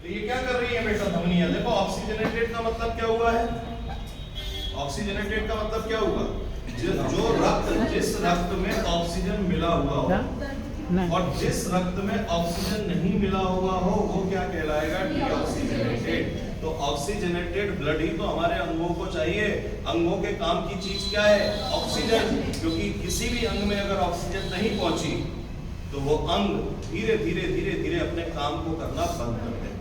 तो ये क्या कर रही है बेटा धमनियां? देखो ऑक्सीजनेटेड का मतलब क्या हुआ है? ऑक्सीजनेटेड का मतलब क्या हुआ? जो रक्त, जिस रक्त में ऑक्सीजन मिला हुआ हो और जिस रक्त में ऑक्सीजन नहीं मिला हुआ हो वो क्या कहलाएगा? डीऑक्सीजनेटेड। तो ऑक्सीजनेटेड ब्लड ही तो हमारे अंगों को चाहिए। अंगों के काम की चीज क्या है? ऑक्सीजन। क्योंकि किसी भी अंग में अगर ऑक्सीजन नहीं पहुंची तो वो अंग धीरे धीरे धीरे धीरे अपने काम को करना बंद कर देगा।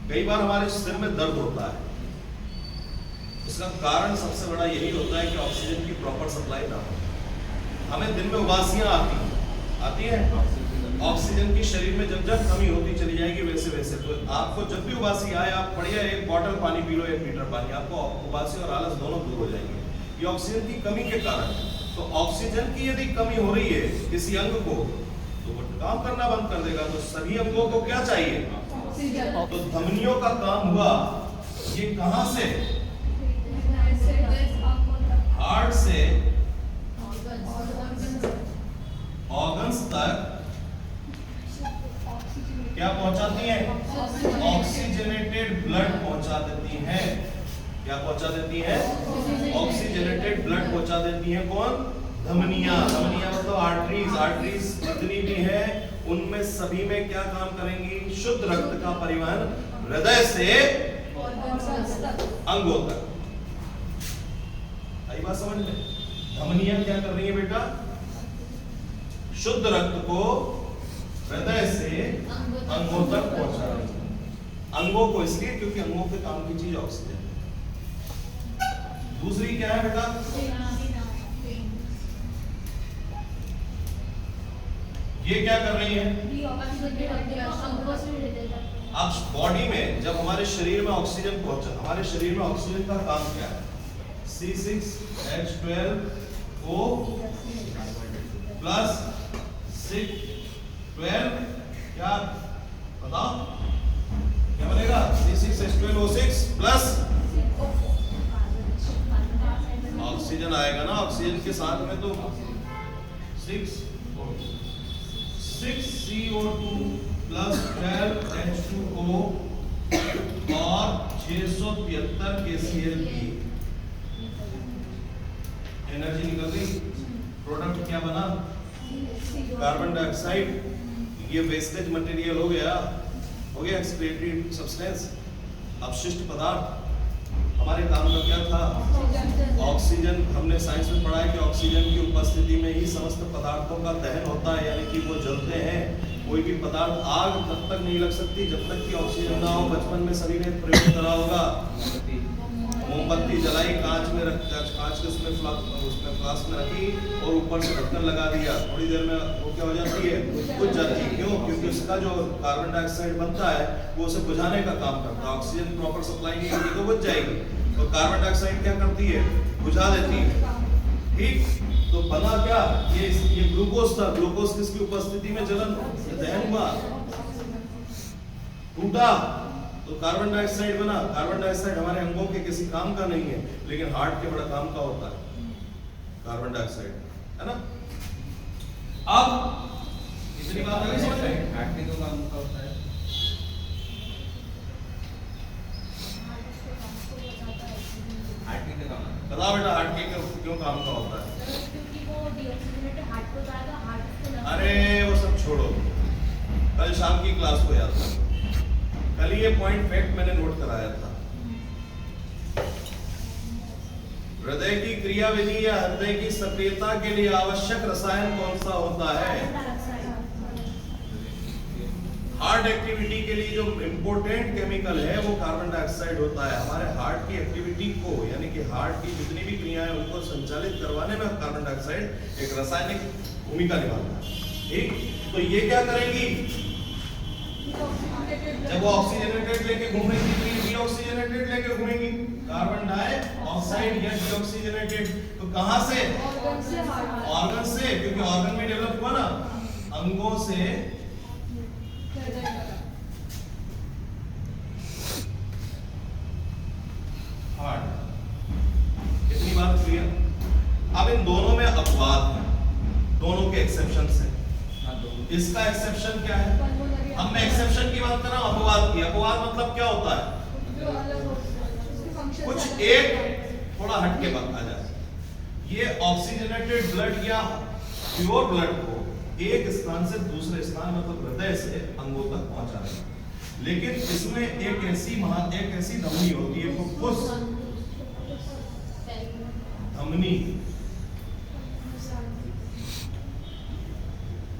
कई बार हमारे सिर में दर्द होता है, इसका कारण सबसे बड़ा यही होता है कि ऑक्सीजन की प्रॉपर सप्लाई ना हो। हमें दिन में उबासियां आती हैं। ऑक्सीजन की शरीर में जब जब कमी होती चली जाएगी वैसे वैसे, तो आपको जब भी उबासी आए आप बढ़िया एक बॉटल पानी पी लो, 1 लीटर पानी, आपको उबासी और आलस दोनों दूर हो जाएंगे। ये ऑक्सीजन की कमी के कारण है। तो ऑक्सीजन की यदि कमी हो रही है किसी अंग को तो वो काम करना बंद कर देगा। तो सभी अंगों को क्या चाहिए? तो धमनियों का काम हुआ, ये कहां से? हार्ट से ऑर्गन्स तक क्या पहुंचाती है? ऑक्सीजनेटेड ब्लड पहुंचा देती है। क्या पहुंचा देती है? ऑक्सीजनेटेड ब्लड पहुंचा देती है। कौन? धमनियां। धमनियां मतलब आर्टरीज। आर्टरीज जितनी भी है उनमें सभी में क्या काम करेंगी? शुद्ध रक्त का परिवहन हृदय से अंगों तक। आई बात समझ में? धमनियां क्या कर रही है बेटा? शुद्ध रक्त को हृदय से अंगों तक पहुंचा रही है। अंगों को इसलिए क्योंकि अंगों के काम की चीज ऑक्सीजन। दूसरी क्या है बेटा? ये क्या कर रही है? अब बॉडी में जब हमारे शरीर में ऑक्सीजन पहुंचा, हमारे शरीर में ऑक्सीजन का काम क्या है? C6H12O प्लस 612 क्या बताओ क्या बनेगा? C6H12O6 प्लस ऑक्सीजन आएगा ना। ऑक्सीजन के साथ में तो 6CO2 प्लस 12H2O और 673 KCl की एनर्जी निकल गई। प्रोडक्ट क्या बना? Carbon dioxide. ये वेस्टेज मटेरियल हो गया एक्सक्रीटरी सब्सटेंस, अपशिष्ट पदार्थ। हमारे काम का क्या था? ऑक्सीजन। हमने साइंस में पढ़ा है कि ऑक्सीजन की उपस्थिति में ही समस्त पदार्थों का दहन होता है, यानी कि वो जलते हैं। कोई भी पदार्थ आग तब तक नहीं लग सकती जब तक कि ऑक्सीजन ना हो। बचपन में सभी ने प्रयोग करा होगा, मोमबत्ती जलाई, कांच में रख, कांच के उसमें फ्लास्क में रखी और ऊपर से ढक्कन लगा दिया। थोड़ी देर में वो क्या हो जाती है? बुझ जाती है। क्यों? क्योंकि उसका जो कार्बन डाइऑक्साइड बनता है वो उसे बुझाने का काम करता है। ऑक्सीजन प्रॉपर सप्लाई नहीं होगी तो बुझ जाएगी। तो कार्बन डाइऑक्साइड क्या करती है? बुझा देती है। ठीक, तो बना क्या? ये ग्लूकोज था। ग्लूकोज किसकी उपस्थिति में जलन दहन हुआ, टूटा, तो कार्बन डाइऑक्साइड बना। कार्बन डाइऑक्साइड हमारे अंगों के किसी काम का नहीं है, लेकिन हार्ट के बड़ा काम का होता है कार्बन डाइऑक्साइड, है ना? अब इतनी बात आगे समझ में? हार्ट के काम का होता है। हार्ट के काम बताओ बेटा, हार्ट के क्यों काम का होता है? अरे वो सब छोड़ो, कल शाम की क्लास को याद करो। कल ये पॉइंट फैक्ट मैंने नोट कराया था। हृदय की क्रियाविधि या हृदय की सक्रियता के लिए आवश्यक रसायन कौन सा होता है? हार्ट एक्टिविटी के लिए जो इंपॉर्टेंट केमिकल है वो कार्बन डाइऑक्साइड होता है। हमारे हार्ट की एक्टिविटी को, यानी कि हार्ट की जितनी भी क्रियाएं उनको संचालित करवाने में कार्बन डाइऑक्साइड एक रासायनिक भूमिका निभाता है। ठीक, तो ये क्या करेंगी? जब वो ऑक्सीजनेटेड लेके घूमेंगी तो ये डीऑक्सीजनेटेड लेके घूमेंगी। कार्बन डाइऑक्साइड या डीऑक्सीजनेटेड तो कहां से? ऑर्गन से, क्योंकि ऑर्गन में डेवलप हुआ ना, अंगों से हार्ट। इतनी बात क्लियर? अब इन दोनों में अपवाद है, दोनों के एक्सेप्शन है। इसका एक्सेप्शन क्या है? अब मैं एक्सेप्शन की बात कर रहा हूं, अपवाद की। मतलब क्या होता है? कुछ एक थोड़ा हटके बात आ जाए, ये ऑक्सीजनेटेड ब्लड या प्योर ब्लड को एक स्थान से दूसरे स्थान मतलब हृदय से अंगों तक पहुंचा रहे हैं, लेकिन इसमें एक ऐसी धमनी होती है फुफ्फुस धमनी,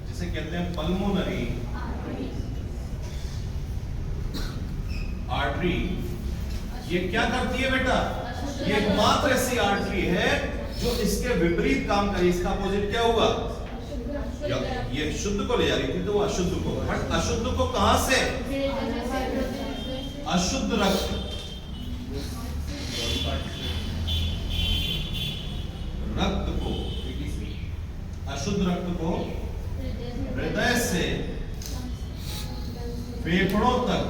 जिसे कहते हैं पल्मोनरी आर्टरी। ये क्या करती है बेटा? ये एकमात्र ऐसी आर्टरी है जो इसके विपरीत काम करे। इसका अपोजिट क्या हुआ? ये शुद्ध को ले जा रही थी तो वो अशुद्ध को, बट अशुद्ध को कहां से? अशुद्ध रक्त, अशुद्ध रक्त को हृदय से फेफड़ों तक,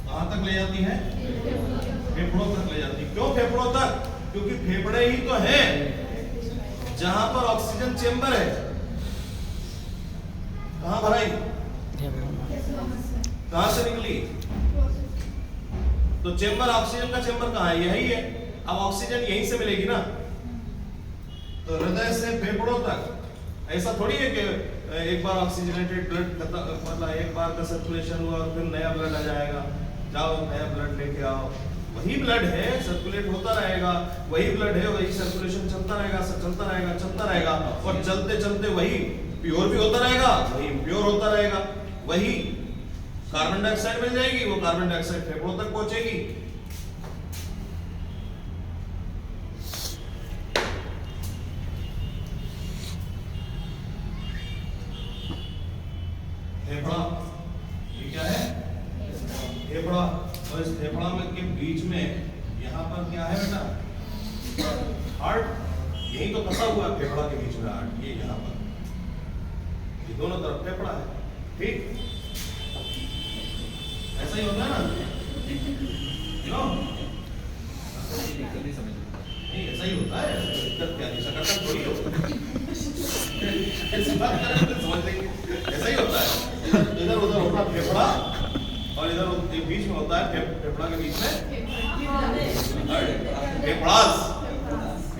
कहां तक ले जाती है? फेफड़ों तक ले जाती है। क्यों फेफड़ों तक? क्योंकि फेफड़े ही तो हैं जहां पर ऑक्सीजन चेंबर है। कहां भराई? कहां से निकली? तो चेंबर, ऑक्सीजन का चेंबर कहां है? यही है। अब ऑक्सीजन यहीं से मिलेगी ना, तो हृदय से फेफड़ों तक। ऐसा थोड़ी है कि एक बार ऑक्सीजनेटेड ब्लड मतलब एक बार का सर्कुलेशन हुआ और फिर नया ब्लड आ जाएगा, जाओ नया ब्लड लेके आओ। वही ब्लड है, सर्कुलेट होता रहेगा, वही ब्लड है, वही सर्कुलेशन चलता रहेगा, चलता रहेगा, चलता रहेगा, और चलते चलते वही प्योर भी होता रहेगा, वही प्योर होता रहेगा। वही कार्बन डाइऑक्साइड मिल जाएगी, वो कार्बन डाइऑक्साइड फेफड़ों तक पहुंचेगी। फेफड़ा, ये क्या है? फेफड़ा। और इस फेफड़ा में के बीच में यहाँ पर क्या है बेटा? हार्ट। यही तो फंसा हुआ है फेफड़ा के बीच में हार्ट, ये यहाँ पर, ये दोनों तरफ फेफड़ा है। ठीक, ऐसा ही होता है ना? क्यों? नहीं, ऐसा ही होता है। दिक्कत क्या है? शकरकंद थोड़ी होता है। ऐसी बात करें तो समझ लेंगे। ऐसा ही होता है। इधर उधर होता फेफड़ा और इधर बीच में होता है फेफड़ा के बीच में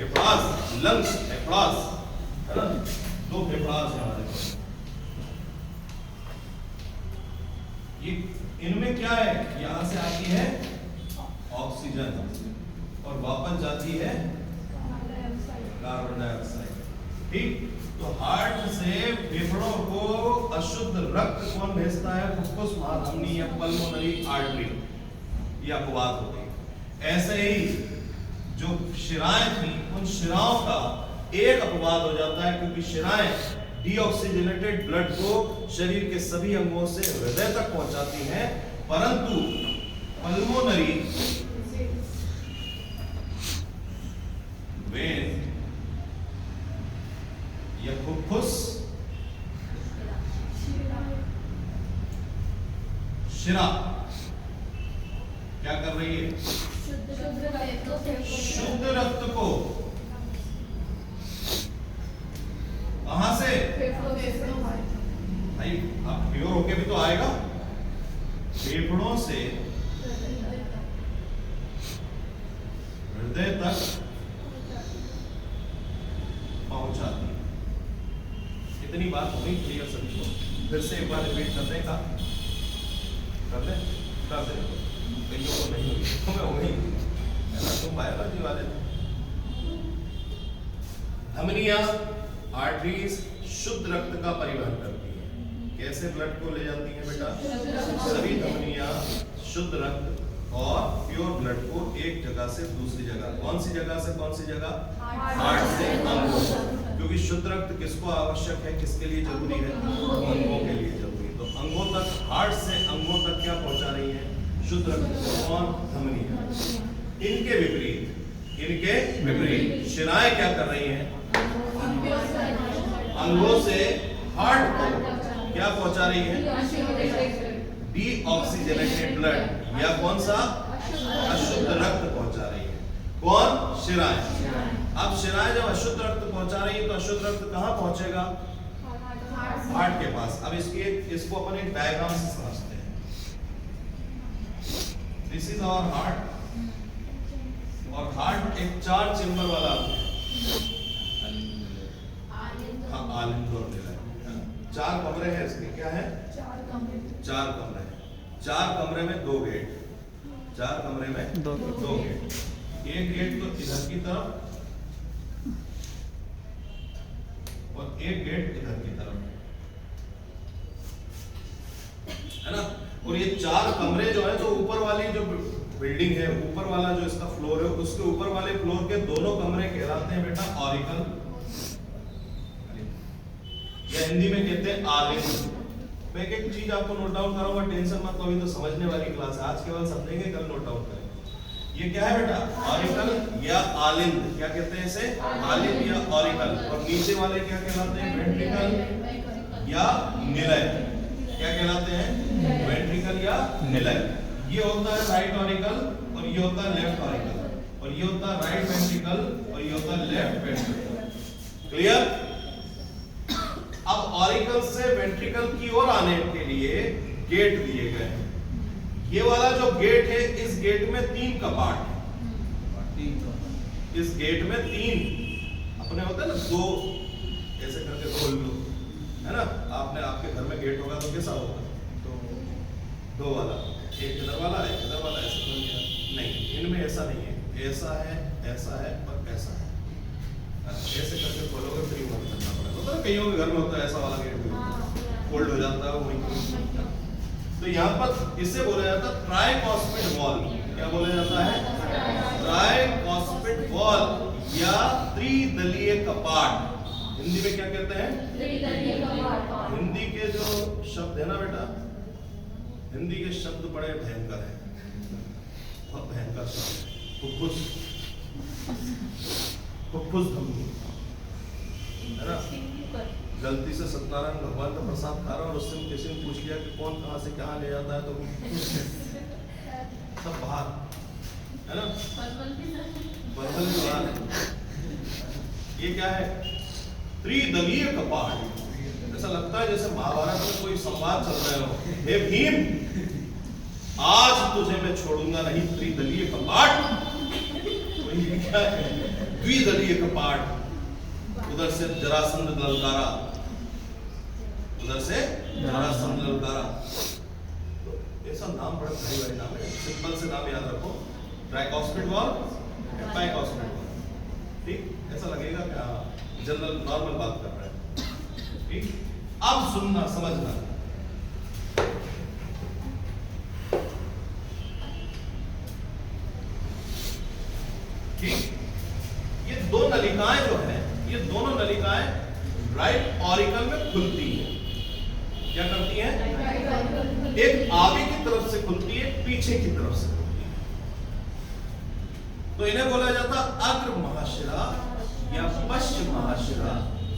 फेफड़ास, लंग्स, फेफड़ास, है ना? दो फेफड़ास है हमारे पास। ये इनमें क्या है? यहां से आती है ऑक्सीजन और वापस जाती है कार्बन डाइऑक्साइड। ठीक, तो हार्ट से फेफड़ों को अशुद्ध रक्त कौन भेजता है? फुफ्फुस महाधमनी या पल्मोनरी आर्टरी, ये अपवाद होती है। ऐसे ही जो शिराएं थी, उन शिराओं का एक अपवाद हो जाता है, क्योंकि शिराएं डीऑक्सीजनेटेड ब्लड को शरीर के सभी अंगों से हृदय तक पहुंचाती हैं, परंतु पल्मोनरी वेन या फुफ्फुस शिरा क्या कर रही है? शुद्ध रक्त को कहां से? भाई अब प्योर होके भी तो आएगा, फेफड़ों से हृदय तक पहुंचाती। इतनी बात होनी क्लियर सभी को। फिर से एक बार रिपीट कर देगा, कर दे कईयों को नहीं हुई तो मैं वही तुम बायोलॉजी वाले। धमनियां, आर्टरीज शुद्ध रक्त का परिवहन करती है। कैसे ब्लड को ले जाती है बेटा? सभी धमनियां शुद्ध रक्त और प्योर ब्लड को एक जगह से दूसरी जगह, कौन सी जगह से कौन सी जगह? हार्ट से अंगों, क्योंकि शुद्ध रक्त किसको आवश्यक है, किसके लिए जरूरी है? अंगों के लिए जरूरी। तो अंगों तक, हार्ट से अंगों तक क्या पहुंचा रही है? शुद्ध रक्त। कौन? धमनियां। इनके विपरीत शिराएं क्या कर रही हैं? अंगों से हार्ट को क्या पहुंचा रही है? डीऑक्सीजनेटेड ब्लड या कौन सा? अशुद्ध रक्त पहुंचा रही है। कौन? शिराएं। अब शिराएं जब अशुद्ध रक्त पहुंचा रही है तो अशुद्ध रक्त कहां पहुंचेगा? हार्ट के पास। अब इसको अपन एक डायग्राम से समझते हैं। दिस इज आवर हार्ट, और हार्ट एक 4 चेंबर वाला है। हाँ, आलिंद और निलय, 4 कमरे हैं इसके। क्या है? 4 कमरे हैं। 4 कमरे में 2 गेट, 4 कमरे में 2 गेट। एक गेट तो इधर की तरफ और एक गेट इधर की तरफ, है ना। और ये 4 कमरे जो है, तो ऊपर वाली जो बिल्डिंग है, ऊपर वाला जो इसका फ्लोर है, उसके ऊपर वाले फ्लोर के दोनों कमरे कहलाते हैं बेटा ऑरिकल, या हिंदी में कहते हैं आलिंद। मैं एक चीज आपको नोट डाउन करूंगा, टेंशन मत लो, अभी तो समझने वाली क्लास है, आज केवल समझेंगे, कल नोट डाउन करेंगे। ये क्या है बेटा? ऑरिकल या आलिंद। क्या कहते हैं इसे? आलिंद या ऑरिकल। और नीचे वाले क्या कहलाते हैं? वेंट्रिकल या निलय। क्या कहलाते हैं? वेंट्रिकल या निलय। ये होता है राइट ऑरिकल और ये होता है लेफ्ट ऑरिकल, और ये होता है राइट वेंट्रिकल और ये होता है लेफ्ट वेंट्रिकल। क्लियर? अब ऑरिकल से वेंट्रिकल की ओर आने के लिए गेट दिए गए हैं। ये वाला जो गेट है, इस गेट में 3 कपाट है। इस गेट में 3 अपने होते हैं ना, 2 ऐसे करके खोल लो, है ना। आपने आपके घर में गेट होगा तो कैसा होगा? 2 वाला, एक इधर वाला, एक इधर वाला, ऐसे खोल दिया। नहीं, इनमें ऐसा नहीं है, ऐसा है, ऐसा है और ऐसा है। ऐसे करके खोलोगे फिर यूं करना पड़ेगा। तो कईयों के घर में होता है ऐसा वाला गेट भी फोल्ड हो जाता है, वही। तो यहाँ पर इसे बोला जाता है ट्राइकॉस्पिड वॉल। क्या बोला जाता है? ट्राइकॉस्पिड वॉल या त्रिदलीय कपाट। हिंदी में क्या कहते हैं? त्रिदलीय कपाट। हिंदी के जो शब्द है ना बेटा, हिंदी के शब्द बड़े भयंकर हैं, बहुत भयंकर शब्द। फुफ्फुस धमनी, है ना। गलती से सत्यनारायण भगवान का प्रसाद खा रहा और उससे किसी ने पूछ लिया कि कौन कहाँ से कहाँ ले जाता है, तो सब बाहर, है ना। बर्बल भी बाहर है। ये क्या है? त्रिदलीय कपाट। ऐसा लगता है जैसे महाभारत में कोई संवाद चल रहे हो। हे भीम, आज तुझे मैं छोड़ूंगा नहीं, त्रिदलीय कपाट। क्या है? द्विदलीय कपाट। उधर से जरासंध ललकारा, उधर से जरासंध ललकारा। तो ऐसा नाम बड़ा भारी भारी नाम है, सिंपल से नाम याद रखो। Tricuspid wall, एपाइकॉस्पिड wall. ठीक, ऐसा लगेगा क्या जनरल नॉर्मल बात कर रहे हैं। ठीक, अब सुनना समझना। ठीक, ये 2 नलिकाएं जो है, ये दोनों नलिकाएं राइट ऑरिकल में खुलती हैं। क्या करती हैं? एक आगे की तरफ से खुलती है, पीछे की तरफ से खुलती है। तो इन्हें बोला जाता अग्र महाशिरा या पश्चिम महाशिरा,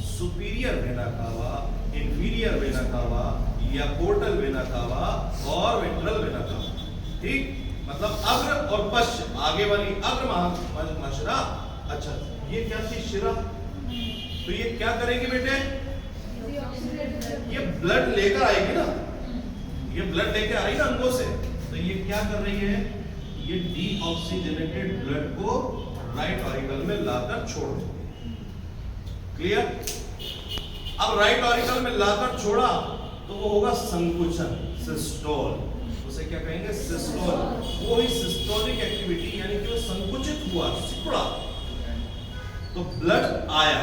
superior vena cava, inferior vena cava या पोर्टल वेना कावा और वेंट्रल वेना कावा। ठीक, मतलब अग्र और पश्चिम, आगे वाली अग्र महाशिरा। अच्छा, ये क्या थी? शिरा। तो ये क्या करेगी बेटे? ये ब्लड लेकर आएगी ना, ये ब्लड लेकर आई ना अंगों से। तो ये क्या कर रही है? ये डीऑक्सीजनेटेड ब्लड को राइट ऑरिकल में लाकर छोड़ देगी। क्लियर? अब राइट ऑरिकल में लाकर छोड़ा तो वो होगा संकुचन, सिस्टोल। उसे क्या कहेंगे? सिस्टोल। वो ही सिस्टोलिक एक्टिविटी, यानी कि वो संकुचित हुआ, सिकुड़ा, तो ब्लड आया,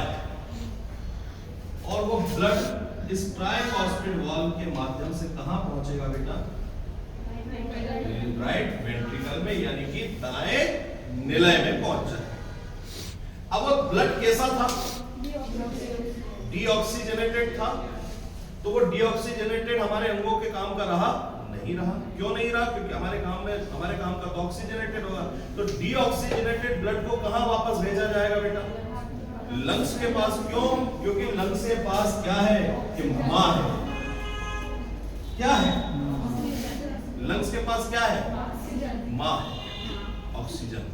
और वो ब्लड इस ट्राइकॉस्पिड वॉल के माध्यम से कहां पहुंचेगा बेटा? राइट वेंट्रिकल में, यानी कि दाएं निलय में पहुंच जाए। अब वो ब्लड कैसा था? डीऑक्सीजनेटेड था। तो वो डीऑक्सीजनेटेड हमारे अंगों के काम का रहा? नहीं रहा। क्यों नहीं रहा? क्योंकि हमारे काम का तो ऑक्सीजनेटेड होगा। तो डीऑक्सीजनेटेड ब्लड को कहां वापस भेजा जाएगा बेटा? लंग्स के पास। क्यों? क्योंकि लंग्स के पास क्या है? कि मां है। क्या है? लंग्स के पास क्या है? मां है, ऑक्सीजन।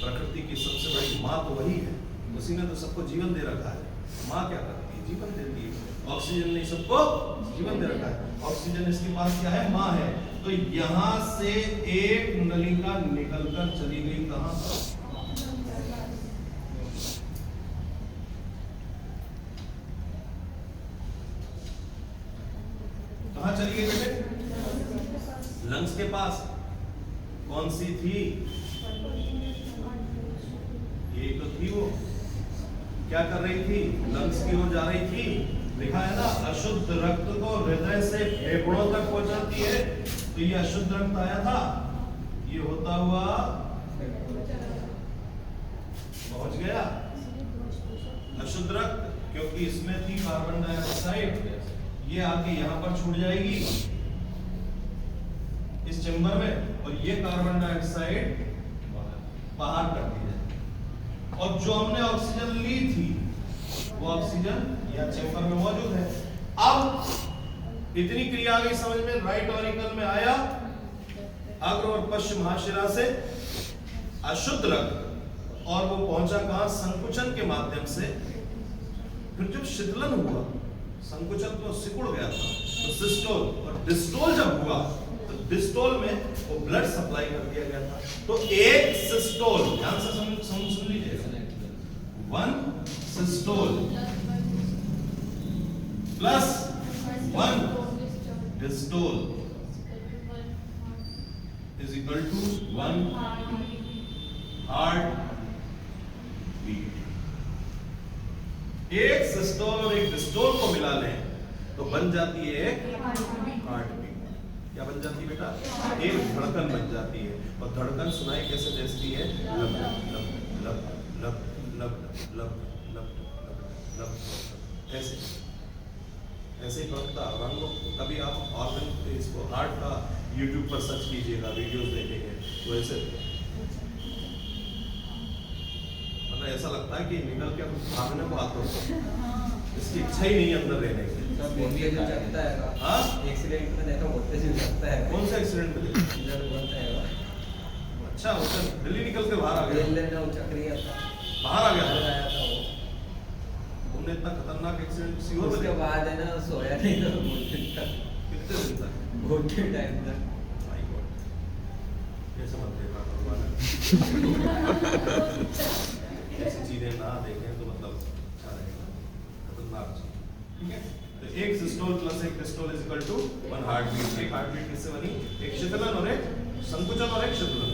प्रकृति की सबसे बड़ी मां तो वही है, उसी ने तो सबको जीवन दे रखा है। मां क्या करती है? जीवन देती है। ऑक्सीजन ने सबको जीवन दे रखा है। ऑक्सीजन इसके पास क्या है? मां है। तो यहां से एक नलिका निकलकर चली गई कहां? कहां चली गई बेटे? लंग्स के पास। कौन सी थी? ये तो थी वो। क्या कर रही थी? लंग्स की ओर जा रही थी। लिखा है ना, अशुद्ध रक्त को हृदय से फेफड़ों तक पहुंचाती है। तो ये अशुद्ध रक्त आया था, ये होता हुआ पहुंच गया अशुद्ध रक्त, क्योंकि इसमें थी कार्बन डाइऑक्साइड। ये आके यहां पर छूट जाएगी इस चेंबर में, और ये कार्बन डाइऑक्साइड बाहर कर दी जाए। और जो हमने ऑक्सीजन ली थी वो ऑक्सीजन या चेंबर में मौजूद है। अब इतनी क्रिया आ गई समझ में। राइट ऑरिकल में आया अग्र और पश्चिम महाशिरा से अशुद्ध रक्त, और वो पहुंचा कहां? संकुचन के माध्यम से। फिर जब शीतलन हुआ, संकुचन तो सिकुड़ गया था, तो सिस्टोल और डिस्टोल जब हुआ, तो डिस्टोल में वो ब्लड सप्लाई कर दिया गया था। तो एक सिस्टोल, ध्यान से सुन लीजिएगा, 1 systole plus 1 diastole is equal to 1 heart beat. एक सिस्टोल और एक डिस्टोल को मिला लें तो बन जाती है एक हार्ट बीट। क्या बन जाती है बेटा? एक धड़कन बन जाती है। और धड़कन सुनाई कैसे देती है? लब लब लब लब लब लब लब लब, ऐसे ऐसे बढ़ता। कभी आप ऑर्गन इसको हार्ट का यूट्यूब पर सर्च कीजिएगा, वीडियोस देखेंगे तो ऐसे मतलब ऐसा लगता है कि निकल के भागने को आते हो, इसकी इच्छा ही नहीं अंदर रहने की। एक्सीडेंट में देखा होते ही लगता है। कौन सा एक्सीडेंट में देखा? अच्छा, उसका दिल्ली निकल के बाहर आ गया, बाहर आ गया था। तुमने इतना खतरनाक एक्सीडेंट किसी और उसके बाद है ना, सोया नहीं था बहुत दिन तक। कितने दिन तक? बहुत टाइम तक। माय गॉड, कैसे मत देखा भगवान। ऐसी चीजें ना देखें तो मतलब अच्छा रहेगा, खतरनाक चीज। ठीक है, तो एक सिस्टोल प्लस एक diastole is equal to 1 heart beat. एक हार्ट बीट किससे बनी? एक शीतलन और एक संकुचन और एक शीतलन।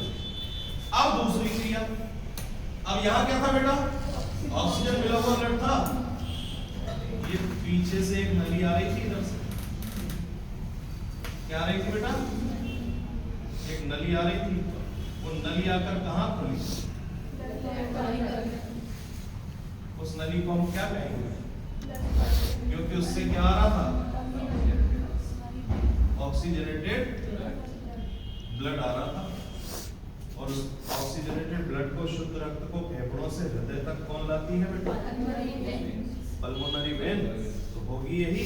अब दूसरी क्रिया, अब यहाँ क्या था बेटा? ऑक्सीजन मिला हुआ ब्लड था। ये पीछे से एक नली आ रही थी, इधर से क्या आ रही थी बेटा? एक नली आ रही थी। वो नली आकर कहां खुली? उस नली को हम क्या कहेंगे? क्योंकि उससे क्या आ रहा था? ऑक्सीजनेटेड ब्लड आ रहा था। और उस ऑक्सीजनेटेड ब्लड को, शुद्ध रक्त को फेफड़ों से हृदय तक कौन लाती है बेटा? Pulmonary vein. तो होगी यही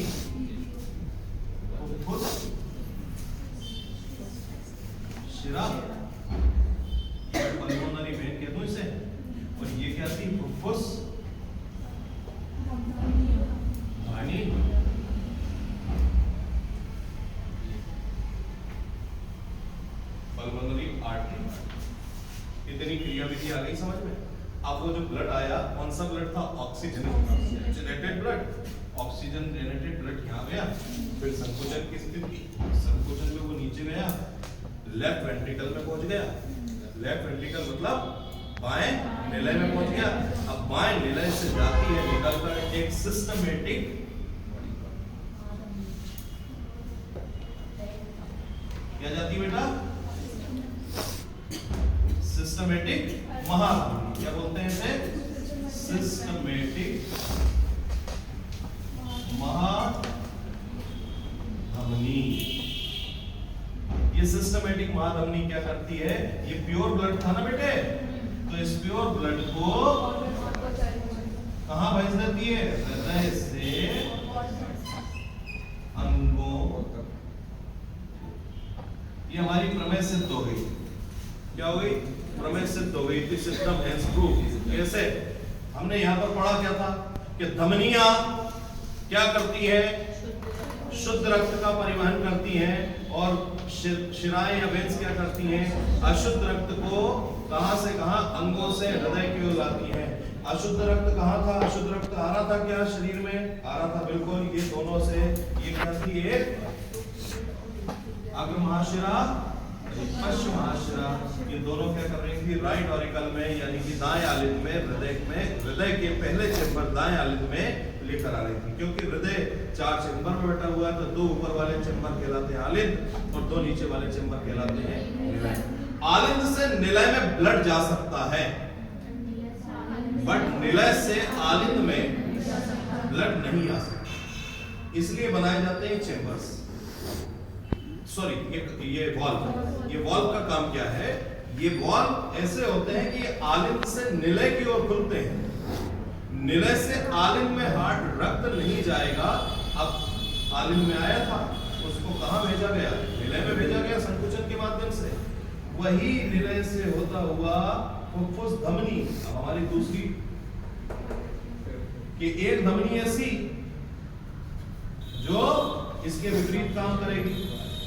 शिरा, पल्मोनरी वेन कहते हैं इसे। और ये क्या थी? फुफ्फुस धमनी। Pulmonary artery. इतनी क्रियाविधि आ गई समझ में। अब वो जो ब्लड आया, कौन सा ब्लड था? Oxygenated blood. ऑक्सीजन जेनेटेड ब्लड यहाँ गया, फिर संकुचन की स्थिति, संकुचन में वो नीचे गया, लेफ्ट वेंट्रिकल में पहुंच गया। लेफ्ट वेंट्रिकल मतलब बाएं निलय में पहुंच गया। अब बाएं निलय से जाती है निकलकर एक सिस्टमेटिक क्या जाती है बेटा? सिस्टमेटिक महाधमनी। क्या बोलते हैं इसे? सिस्टमेटिक महाधमनी। ये सिस्टमेटिक महाधमनी क्या करती है? ये प्योर ब्लड था ना बेटे, तो इस प्योर ब्लड को कहां भेज देती है? हृदय से अंगों। ये हमारी प्रमेय सिद्ध हो गई। क्या हो गई? प्रमेय सिद्ध हो गई। System has proved. कैसे? हमने यहां पर पढ़ा क्या था कि धमनियां क्या करती है? शुद्ध रक्त का परिवहन करती हैं और शिराएं या वेन्स क्या करती हैं? अशुद्ध रक्त को कहां से कहां, अंगों से हृदय की ओर लाती हैं। अशुद्ध रक्त कहां था? अशुद्ध रक्त आ रहा था क्या शरीर में? आ रहा था, बिल्कुल। ये दोनों से ये क्या थी? एक अग्र महाशिरा, पश्चिम महाशिरा, ये दोनों क्या कर रही थी? राइट ऑरिकल में, यानी कि दाएं आलिंद में, हृदय के पहले चेंबर दाएं आलिंद में लेकर आ रही थी। क्योंकि हृदय 4 चेंबर में बैठा हुआ है, तो 2 ऊपर वाले चेंबर कहलाते हैं आलिंद और 2 नीचे वाले चेंबर कहलाते हैं निलय। आलिंद से निलय में ब्लड जा सकता है, बट निलय से आलिंद में ब्लड नहीं आ सकता। इसलिए बनाए जाते हैं चेंबर्स। सॉरी, ये वॉल्व का काम क्या है? ये वॉल्व ऐसे होते हैं कि आलिंद से निलय की ओर खुलते हैं। निलय से आलिंद में हार्ट रक्त नहीं जाएगा। अब आलिंद में आया था, उसको कहां भेजा गया? निलय में भेजा गया संकुचन के माध्यम से। वही निलय से होता हुआ फुफ्फुस धमनी, अब हमारी दूसरी कि एक धमनी ऐसी जो इसके विपरीत काम करेगी।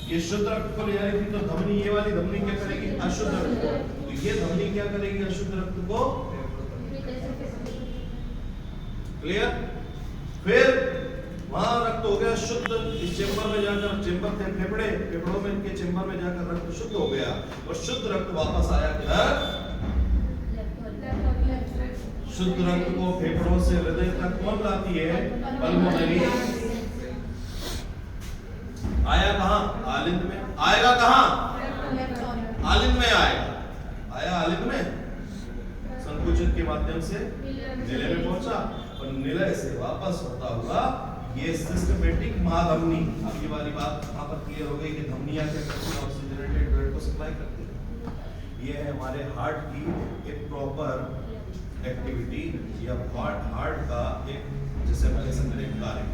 ये शुद्ध रक्त को ले जा रही थी, तो धमनी, ये वाली धमनी क्या करेगी? अशुद्ध रक्त को। तो ये धमनी क्या करेगी? अशुद्ध रक्त को। क्लियर? फिर वहां रक्त हो गया शुद्ध, इस चेंबर में जाकर, चेंबर थे फेफड़े, फेफड़ों में के चेंबर में जाकर रक्त शुद्ध हो गया और शुद्ध रक्त वापस आया किधर? शुद्ध रक्त को फेफड़ों से हृदय तक कौन लाती है? पल्मोनरी। आया कहां? आलिंद में। आएगा कहां? आलिंद में आएगा। आया आलिंद में, संकुचन के माध्यम से निलय में पहुंचा और निलय से वापस होता हुआ ये सिस्टमैटिक महाधमनी। अब ये वाली बात वहां पर क्लियर हो गई कि धमनियां क्या करती हैं? ऑक्सीजनेटेड ब्लड को सप्लाई करती हैं। ये है हमारे हार्ट की एक प्रॉपर एक्टिविटी या हार्ट का एक, जैसे मैंने समझे, एक कार्य।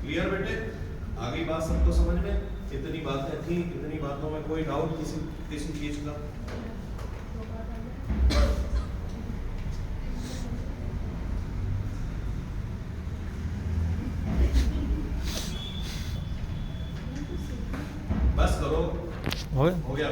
क्लियर बेटे? आगे बात सबको समझ में? इतनी बातें थी, इतनी बातों में कोई डाउट किसी चीज का? बस करो, हो गया।